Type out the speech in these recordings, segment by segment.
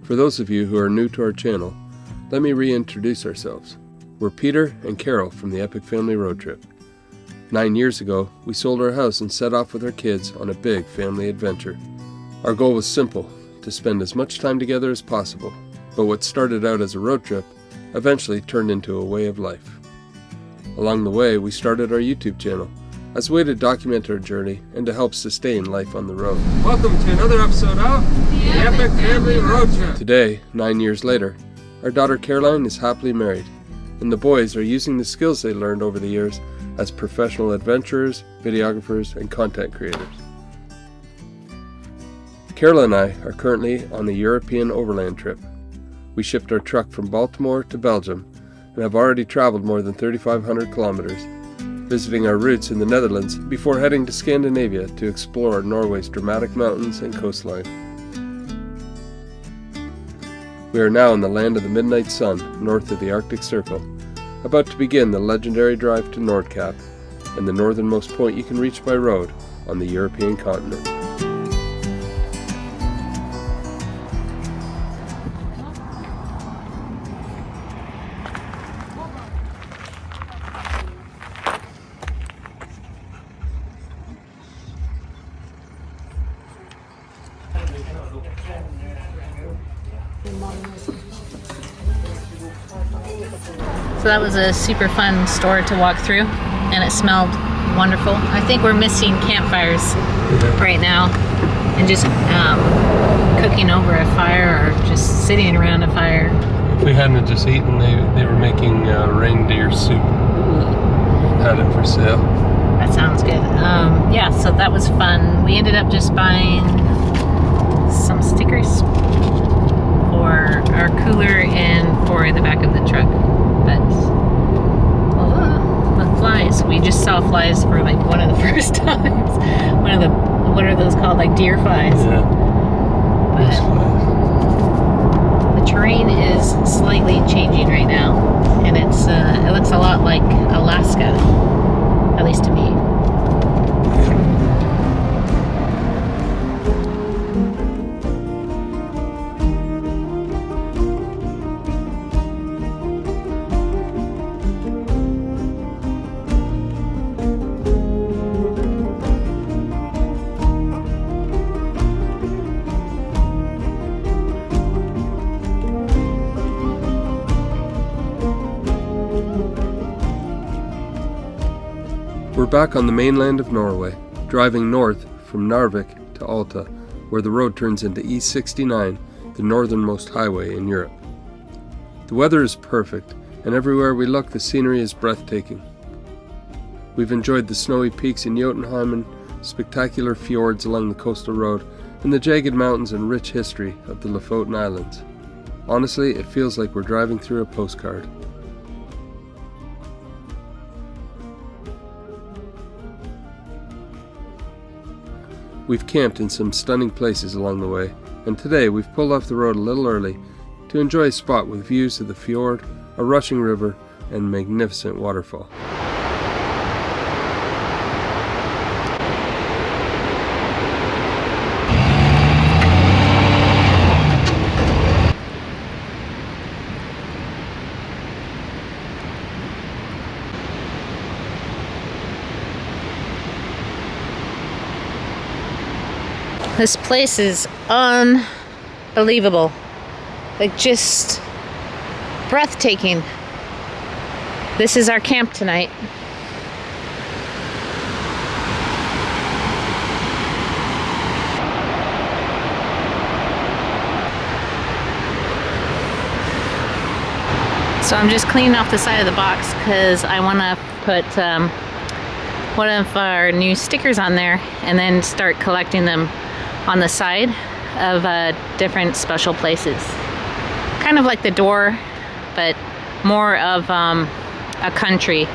For those of you who are new to our channel, let me reintroduce ourselves. We're Peter and Carol from the Epic Family Road Trip. 9 years ago, we sold our house and set off with our kids on a big family adventure. Our goal was simple, to spend as much time together as possible, but what started out as a road trip eventually turned into a way of life. Along the way, we started our YouTube channel as a way to document our journey and to help sustain life on the road. Welcome to another episode of the Epic Family Road Trip. Today, 9 years later, our daughter Caroline is happily married, and the boys are using the skills they learned over the years as professional adventurers, videographers, and content creators. Carol and I are currently on a European overland trip. We shipped our truck from Baltimore to Belgium and have already traveled more than 3,500 kilometers, visiting our roots in the Netherlands before heading to Scandinavia to explore Norway's dramatic mountains and coastline. We are now in the land of the midnight sun, north of the Arctic Circle, about to begin the legendary drive to Nordkapp, and the northernmost point you can reach by road on the European continent. So that was a super fun store to walk through, and it smelled wonderful. I think we're missing campfires right now, and just cooking over a fire or just sitting around a fire. If we hadn't just eaten, they were making reindeer soup. Had it for sale. That sounds good. Yeah, so that was fun. We ended up just buying some stickers for our cooler and for the back of the truck. But the flies, we just saw flies for like one of the first times. What are those called, like deer flies? Yeah. But the terrain is slightly changing right now, and it looks a lot like Alaska, at least to me. We're back on the mainland of Norway, driving north from Narvik to Alta, where the road turns into E69, the northernmost highway in Europe. The weather is perfect, and everywhere we look the scenery is breathtaking. We've enjoyed the snowy peaks in Jotunheimen, spectacular fjords along the coastal road, and the jagged mountains and rich history of the Lofoten Islands. Honestly, it feels like we're driving through a postcard. We've camped in some stunning places along the way, and today we've pulled off the road a little early to enjoy a spot with views of the fjord, a rushing river, and a magnificent waterfall. This place is unbelievable, like just breathtaking. This is our camp tonight. So I'm just cleaning off the side of the box because I want to put one of our new stickers on there and then start collecting them on the side of different special places. Kind of like the door, but more of a country.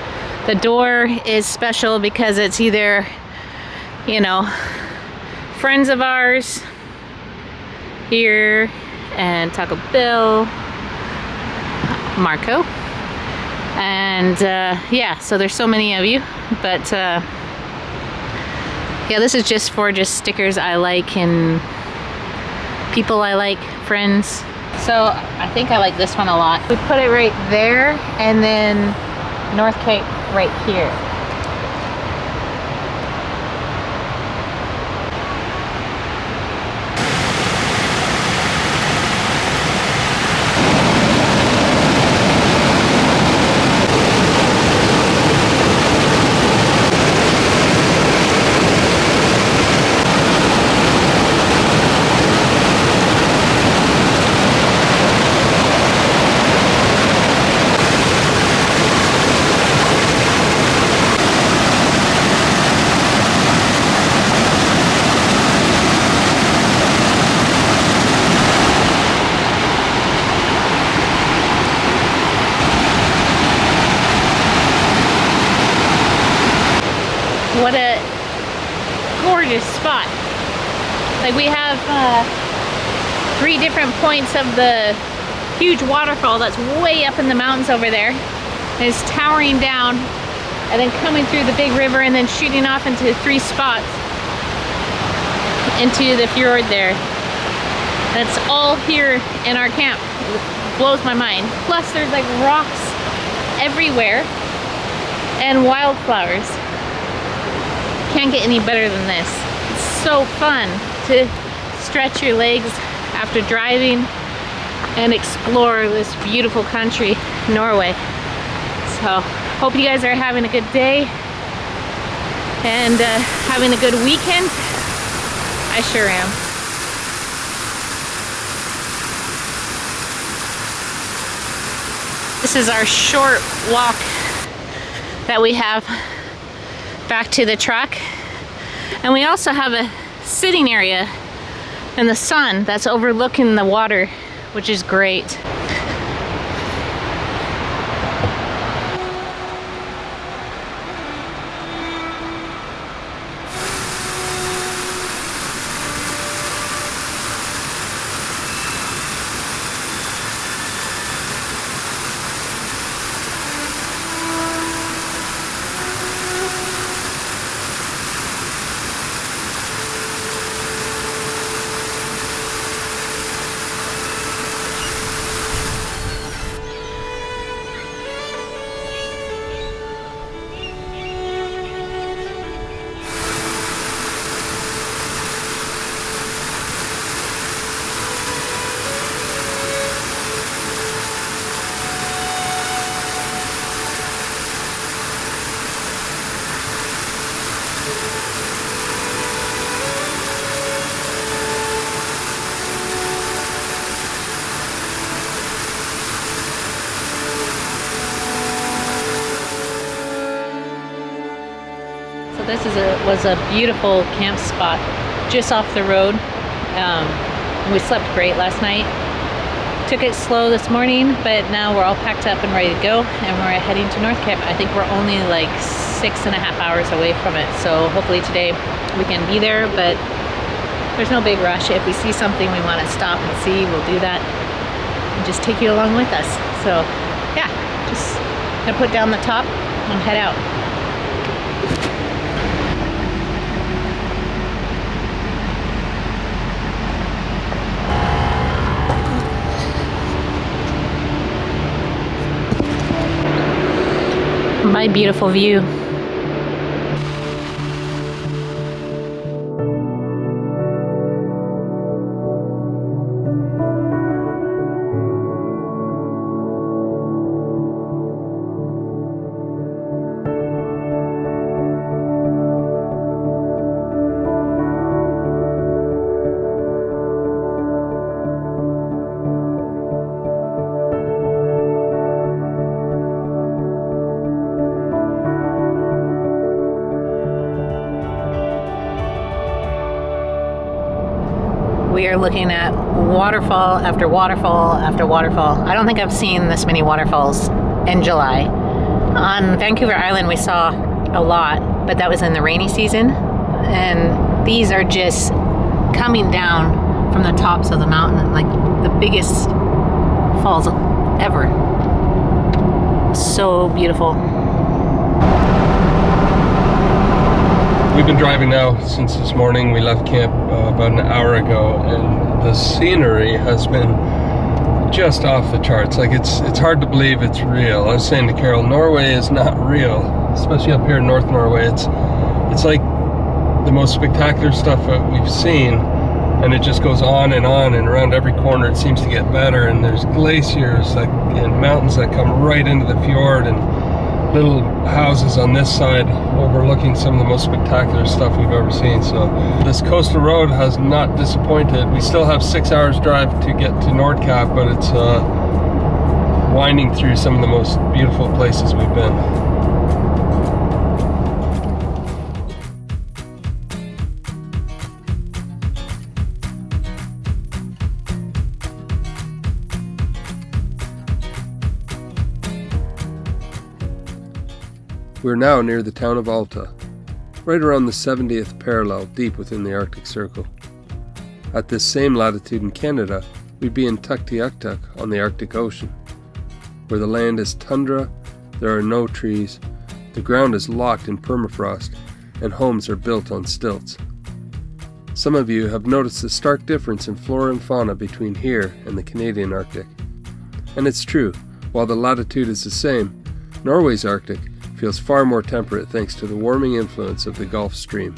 The door is special because it's either, you know, friends of ours here and Taco Bill, Marco, and yeah, so there's so many of you, but yeah, this is just for stickers I like and people I like. friends. So I think I like this one a lot. We put it right there, and then Nordkapp right here. What a gorgeous spot. Like, we have 3 different points of the huge waterfall that's way up in the mountains over there. It's towering down and then coming through the big river and then shooting off into 3 spots into the fjord there. That's all here in our camp. It blows my mind. Plus there's like rocks everywhere and wildflowers. Can't get any better than this. It's so fun to stretch your legs after driving and explore this beautiful country, Norway. So hope you guys are having a good day and having a good weekend. I sure am. This is our short walk that we have back to the truck, and we also have a sitting area in the sun that's overlooking the water, which is great. This was a beautiful camp spot just off the road. We slept great last night. Took it slow this morning, but now we're all packed up and ready to go, and we're heading to Nordkapp. I think we're only like 6.5 hours away from it, so hopefully today we can be there, but there's no big rush. If we see something we want to stop and see, we'll do that and just take you along with us. So yeah, just gonna put down the top and head out. My beautiful view. We are looking at waterfall after waterfall after waterfall. I don't think I've seen this many waterfalls in July. On Vancouver Island we saw a lot, but that was in the rainy season. And these are just coming down from the tops of the mountain, like the biggest falls ever. So beautiful. We've been driving now since this morning. We left camp about an hour ago, and the scenery has been just off the charts. Like it's hard to believe it's real. I was saying to Carol, Norway is not real, especially up here in North Norway. It's like the most spectacular stuff that we've seen, and it just goes on, and around every corner it seems to get better. And there's glaciers and mountains that come right into the fjord, and little houses on this side overlooking some of the most spectacular stuff we've ever seen. So this coastal road has not disappointed. We still have 6 hours drive to get to Nordkapp, but it's winding through some of the most beautiful places we've been. We're now near the town of Alta, right around the 70th parallel deep within the Arctic Circle. At this same latitude in Canada, we'd be in Tuktoyaktuk on the Arctic Ocean, where the land is tundra, there are no trees, the ground is locked in permafrost, and homes are built on stilts. Some of you have noticed the stark difference in flora and fauna between here and the Canadian Arctic. And it's true, while the latitude is the same, Norway's Arctic feels far more temperate thanks to the warming influence of the Gulf Stream.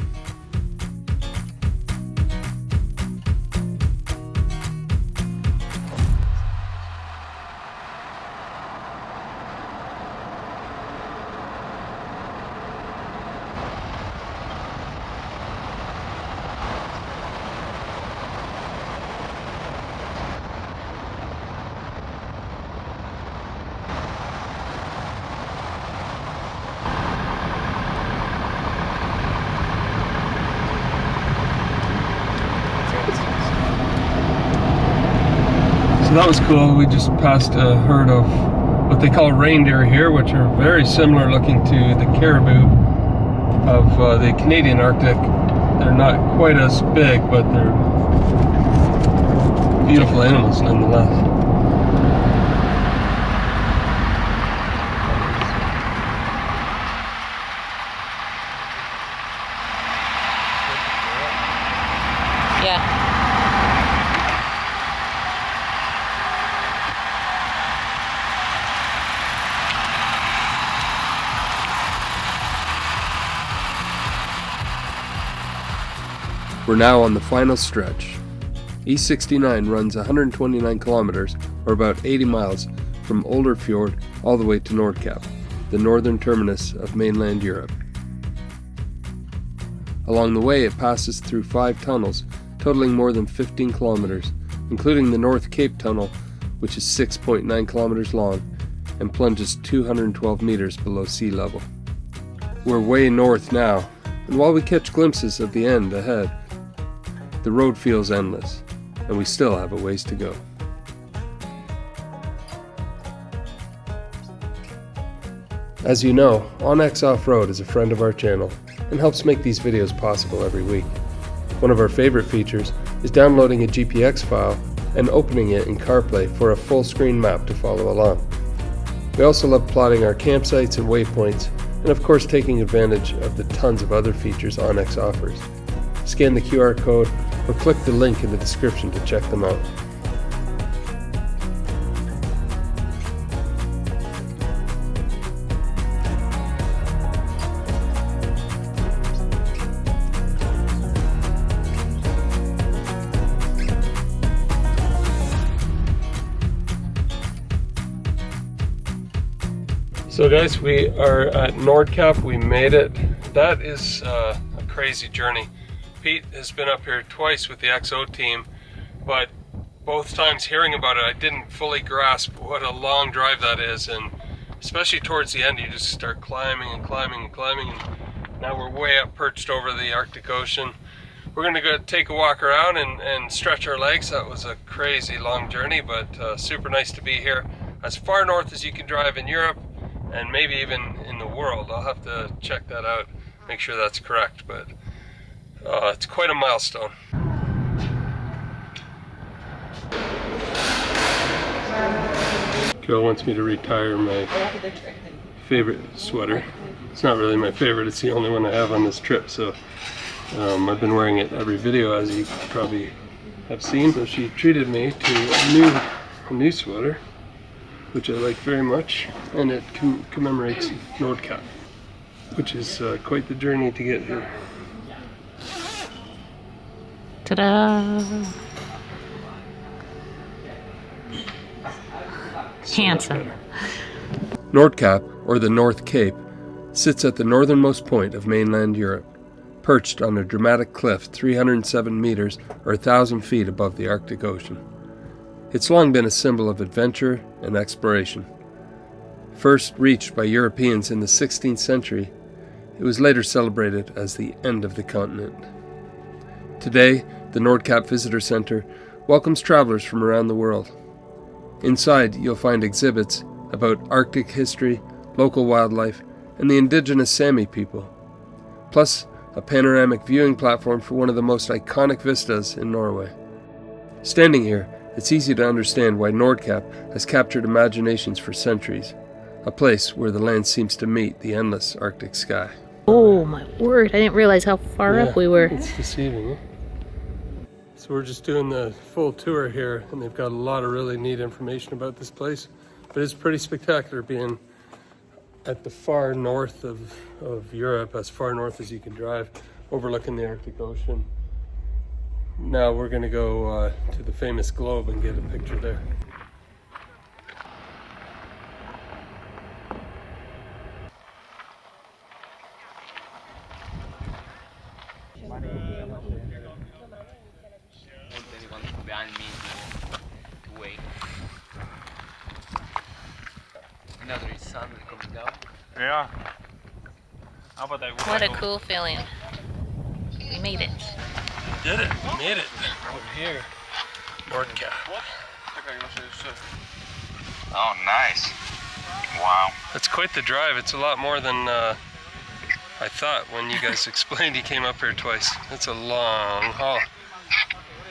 So that was cool. We just passed a herd of what they call reindeer here, which are very similar looking to the caribou of the Canadian Arctic. They're not quite as big, but they're beautiful animals nonetheless. Yeah. We're now on the final stretch. E69 runs 129 kilometers, or about 80 miles, from Older Fjord all the way to Nordkapp, the northern terminus of mainland Europe. Along the way, it passes through 5 tunnels, totaling more than 15 kilometers, including the North Cape Tunnel, which is 6.9 kilometers long and plunges 212 meters below sea level. We're way north now, and while we catch glimpses of the end ahead, the road feels endless, and we still have a ways to go. As you know, OnX Off-Road is a friend of our channel and helps make these videos possible every week. One of our favorite features is downloading a GPX file and opening it in CarPlay for a full screen map to follow along. We also love plotting our campsites and waypoints, and of course taking advantage of the tons of other features OnX offers. Scan the QR code or click the link in the description to check them out. So guys, we are at Nordkapp. We made it. That is a crazy journey. Pete has been up here twice with the XO team, but both times hearing about it, I didn't fully grasp what a long drive that is, and especially towards the end, you just start climbing and climbing and climbing, and now we're way up perched over the Arctic Ocean. We're going to go take a walk around and stretch our legs. That was a crazy long journey, but super nice to be here. As far north as you can drive in Europe, and maybe even in the world. I'll have to check that out, make sure that's correct, but it's quite a milestone. Carol wants me to retire my favorite sweater. It's not really my favorite, it's the only one I have on this trip, so I've been wearing it every video, as you probably have seen. So she treated me to a new sweater, which I like very much, and it commemorates Nordkapp, which is quite the journey to get here. Ta-da! Handsome. Nordkapp, or the North Cape, sits at the northernmost point of mainland Europe, perched on a dramatic cliff 307 meters or 1,000 feet above the Arctic Ocean. It's long been a symbol of adventure and exploration. First reached by Europeans in the 16th century, it was later celebrated as the end of the continent. Today, the Nordkapp Visitor Center welcomes travelers from around the world. Inside, you'll find exhibits about Arctic history, local wildlife, and the indigenous Sami people, plus a panoramic viewing platform for one of the most iconic vistas in Norway. Standing here, it's easy to understand why Nordkapp has captured imaginations for centuries, a place where the land seems to meet the endless Arctic sky. Oh my word, I didn't realize how far up we were. It's deceiving, eh? So we're just doing the full tour here, and they've got a lot of really neat information about this place. But it's pretty spectacular being at the far north of Europe, as far north as you can drive, overlooking the Arctic Ocean. Now we're going to go to the famous globe and get a picture there. Behind me to wait. Another sun coming down. Yeah. What a cool feeling. We made it. Did it! We made it! We're here. Nordkapp. Oh, nice. Wow. That's quite the drive. It's a lot more than I thought when you guys explained you came up here twice. That's a long haul.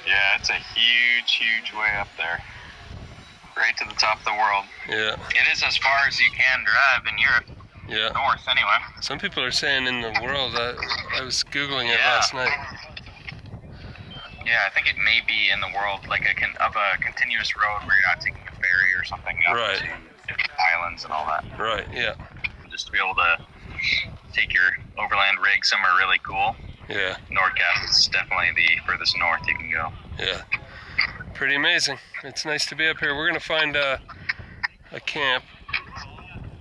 Yeah, it's a huge, huge way up there. Right to the top of the world. Yeah. It is as far as you can drive in Europe. Yeah. North, anyway. Some people are saying in the world. I was Googling it last night. Yeah, I think it may be in the world, like a continuous road where you're not taking a ferry or something up Right. to different islands and all that. Right, yeah. Just to be able to take your overland rig somewhere really cool. Yeah. Nordkapp is definitely the furthest north you can go. Yeah. Pretty amazing. It's nice to be up here. We're going to find a camp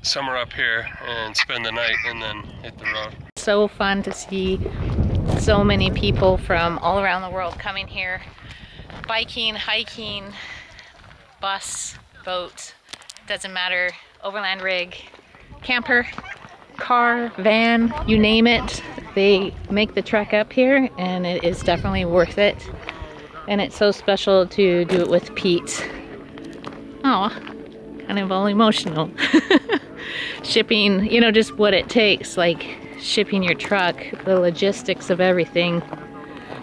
somewhere up here and spend the night and then hit the road. So fun to see so many people from all around the world coming here. Biking, hiking, bus, boat, doesn't matter. Overland rig, camper, car, van, you name it. They make the trek up here and it is definitely worth it. And it's so special to do it with Pete. Oh, kind of all emotional. Shipping, you know, just what it takes, like shipping your truck, the logistics of everything.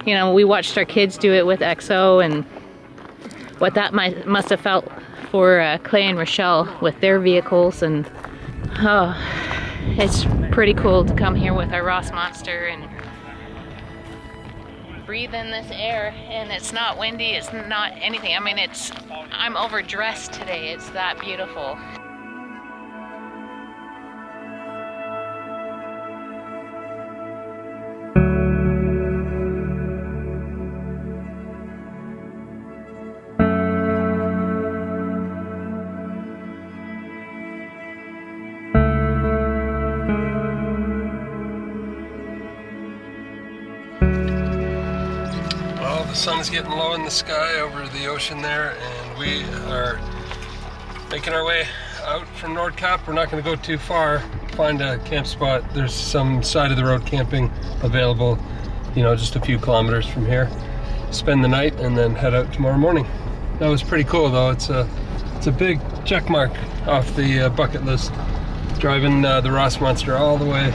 You know, we watched our kids do it with XO and what that must have felt for Clay and Rochelle with their vehicles. And oh, it's pretty cool to come here with our Ross Monster and breathe in this air, and it's not windy, it's not anything. I mean, I'm overdressed today. It's that beautiful. The sun is getting low in the sky over the ocean there, and we are making our way out from Nordkapp. We're not going to go too far, find a camp spot. There's some side of the road camping available, you know, just a few kilometers from here. Spend the night and then head out tomorrow morning. That was pretty cool though. It's a big check mark off the bucket list, driving the Ross Monster all the way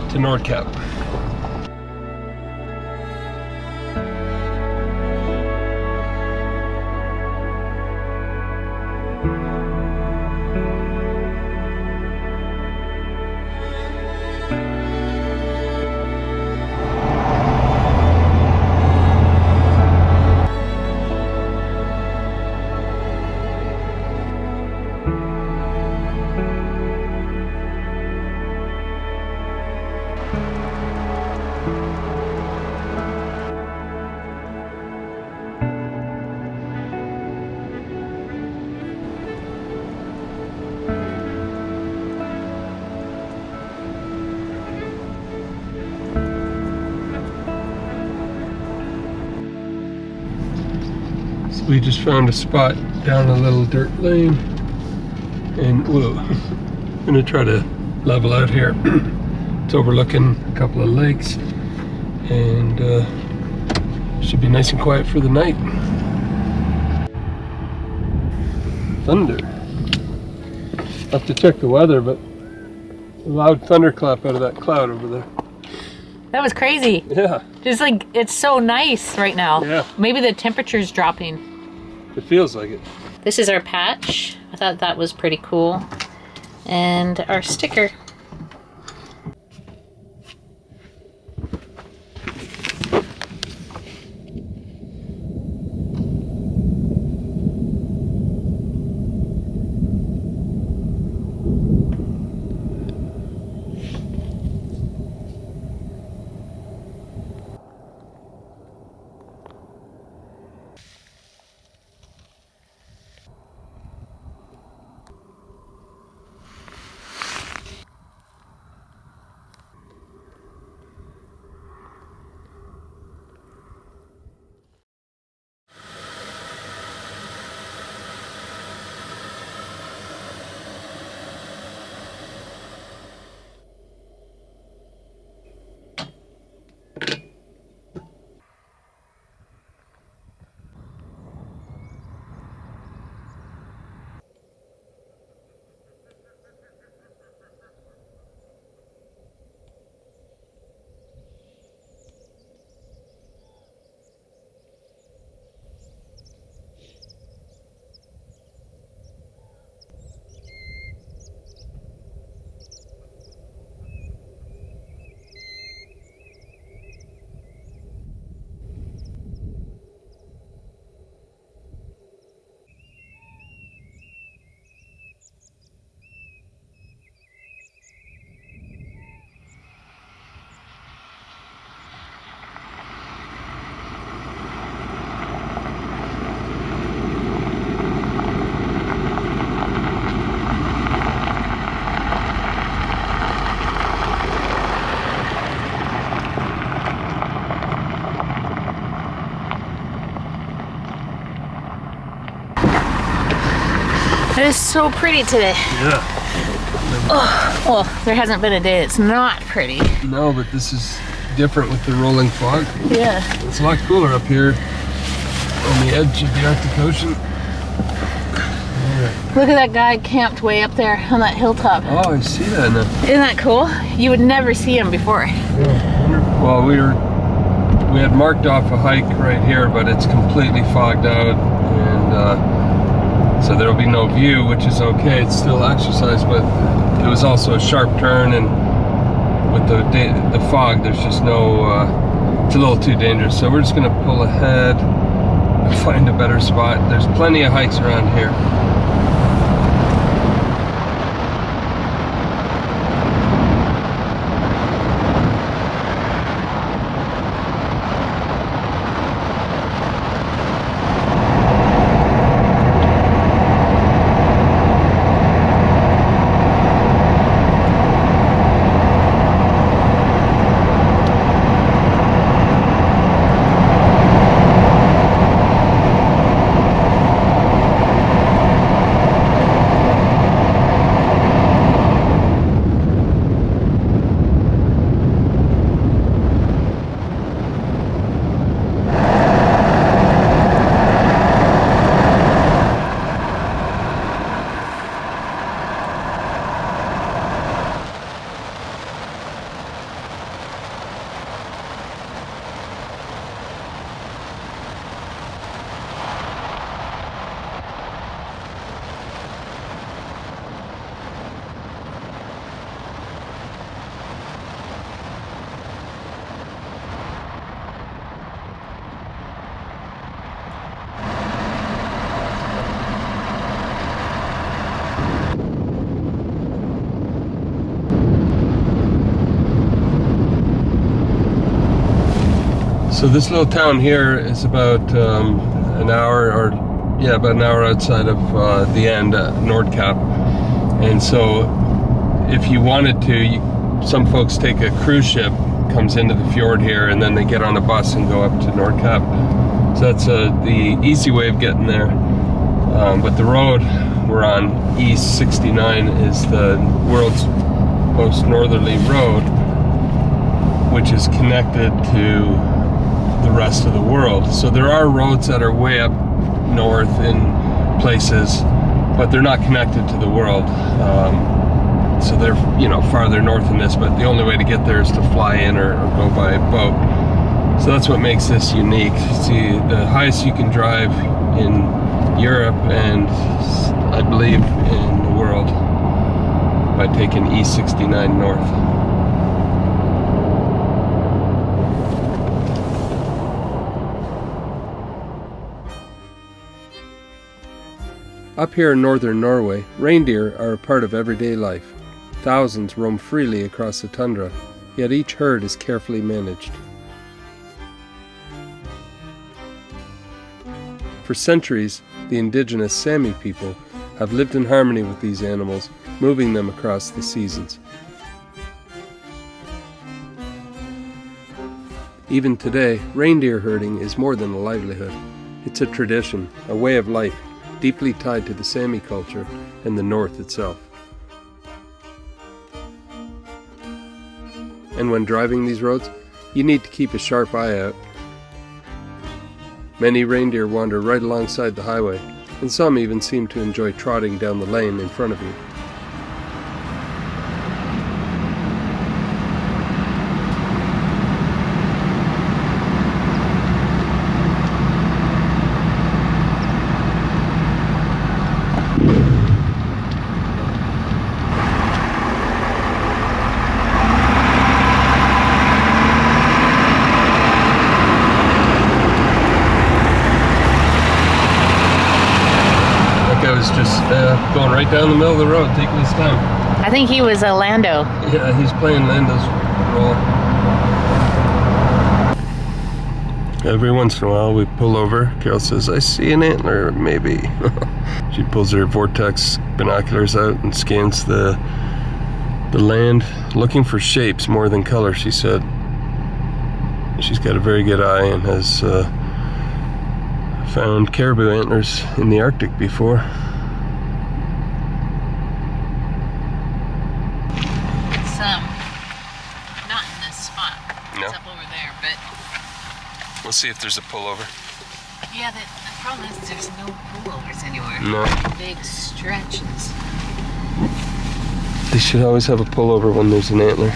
to Nordkapp. We just found a spot down a little dirt lane, and whoa, I'm gonna try to level out here. It's overlooking a couple of lakes, and should be nice and quiet for the night. Thunder. I'll have to check the weather, but a loud thunderclap out of that cloud over there. That was crazy. Yeah. Just like, it's so nice right now. Yeah. Maybe the temperature's dropping. It feels like it. This is our patch. I thought that was pretty cool. And our sticker. It is so pretty today. Yeah. Oh, well, there hasn't been a day that's not pretty. No, but this is different with the rolling fog. Yeah. It's a lot cooler up here on the edge of the Arctic Ocean. Look at that guy camped way up there on that hilltop. Oh, I see that now. Isn't that cool? You would never see him before. Yeah. Well, we had marked off a hike right here, but it's completely fogged out, and so there'll be no view, which is okay. It's still exercise, but it was also a sharp turn, and with the fog, there's just no. It's a little too dangerous. So we're just gonna pull ahead and find a better spot. There's plenty of hikes around here. So this little town here is about an hour, about an hour outside of the end, Nordkapp. And so if you wanted to, some folks take a cruise ship, comes into the fjord here, and then they get on a bus and go up to Nordkapp. So that's the easy way of getting there. But the road we're on, East 69, is the world's most northerly road, which is connected to the rest of the world. So there are roads that are way up north in places, but they're not connected to the world. So they're, you know, farther north than this, but the only way to get there is to fly in or go by boat. So that's what makes this unique. See, the highest you can drive in Europe and I believe in the world by taking E69 north. Up here in northern Norway, reindeer are a part of everyday life. Thousands roam freely across the tundra, yet each herd is carefully managed. For centuries, the indigenous Sami people have lived in harmony with these animals, moving them across the seasons. Even today, reindeer herding is more than a livelihood. It's a tradition, a way of life, deeply tied to the Sami culture and the North itself. And when driving these roads, you need to keep a sharp eye out. Many reindeer wander right alongside the highway, and some even seem to enjoy trotting down the lane in front of you. Was just going right down the middle of the road, taking his time. I think he was a Lando. Yeah, he's playing Lando's role. Every once in a while we pull over. Carol says, "I see an antler, maybe." She pulls her vortex binoculars out and scans the land, looking for shapes more than color, she said. She's got a very good eye and has found caribou antlers in the Arctic before. It's not in this spot. No. It's up over there, but We'll see if there's a pullover. yeah, the problem is there's no pullovers anywhere. No. Big stretches. They should always have a pullover when there's an antler.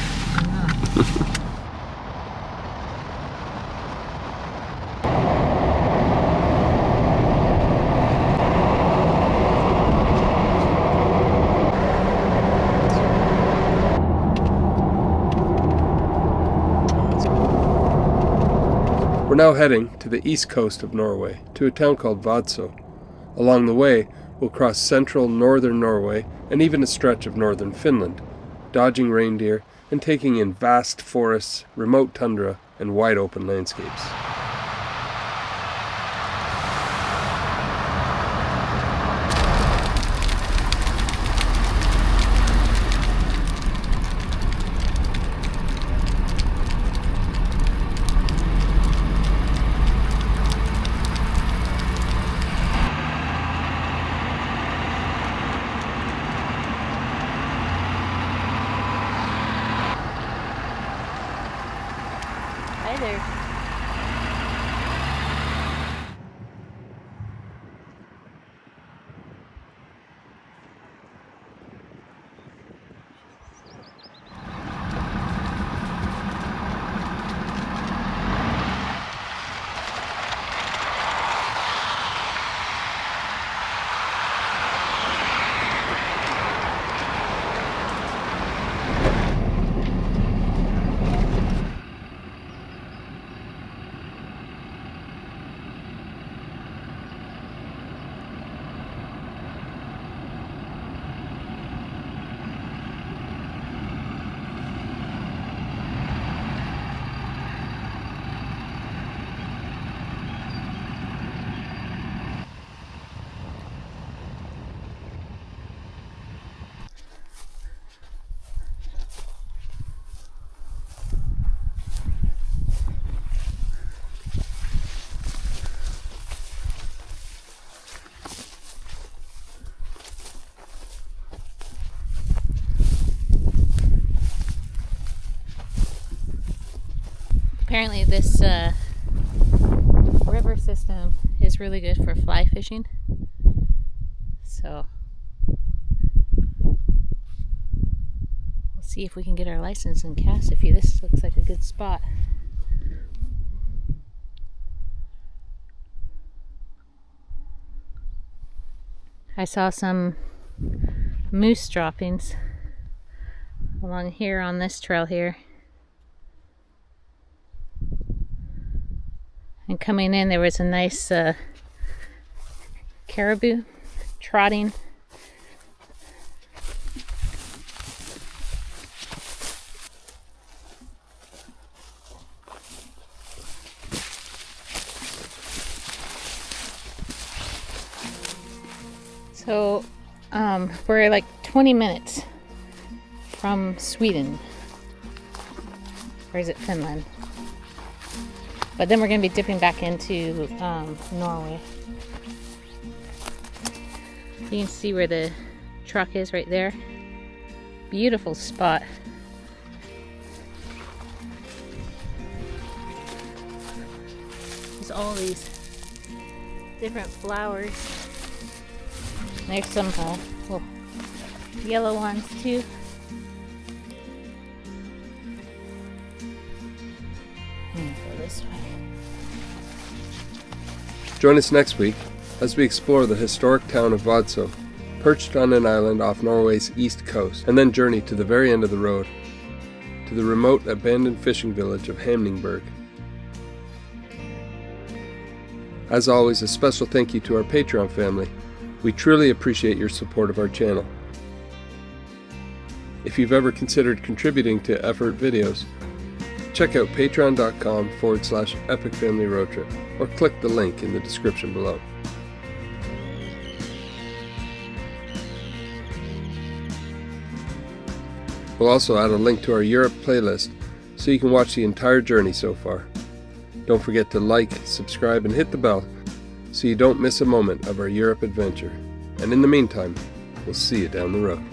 We're now heading to the east coast of Norway, to a town called Vadsø. Along the way, we'll cross central northern Norway and even a stretch of northern Finland, dodging reindeer and taking in vast forests, remote tundra, and wide open landscapes. Hi there. Apparently this river system is really good for fly fishing. So we'll see if we can get our license and cast a few. This looks like a good spot. I saw some moose droppings along here on this trail here. And coming in, there was a nice caribou trotting. So we're like 20 minutes from Sweden. Or is it Finland? But then we're going to be dipping back into Norway. You can see where the truck is right there. Beautiful spot. There's all these different flowers. There's some little yellow ones too. Go this way. Join us next week as we explore the historic town of Vadsø, perched on an island off Norway's east coast, and then journey to the very end of the road, to the remote abandoned fishing village of Hamningberg. As always, a special thank you to our Patreon family. We truly appreciate your support of our channel. If you've ever considered contributing to Effort videos, check out patreon.com/epicfamilyroadtrip or click the link in the description below. We'll also add a link to our Europe playlist so you can watch the entire journey so far. Don't forget to like, subscribe, and hit the bell so you don't miss a moment of our Europe adventure. And in the meantime, we'll see you down the road.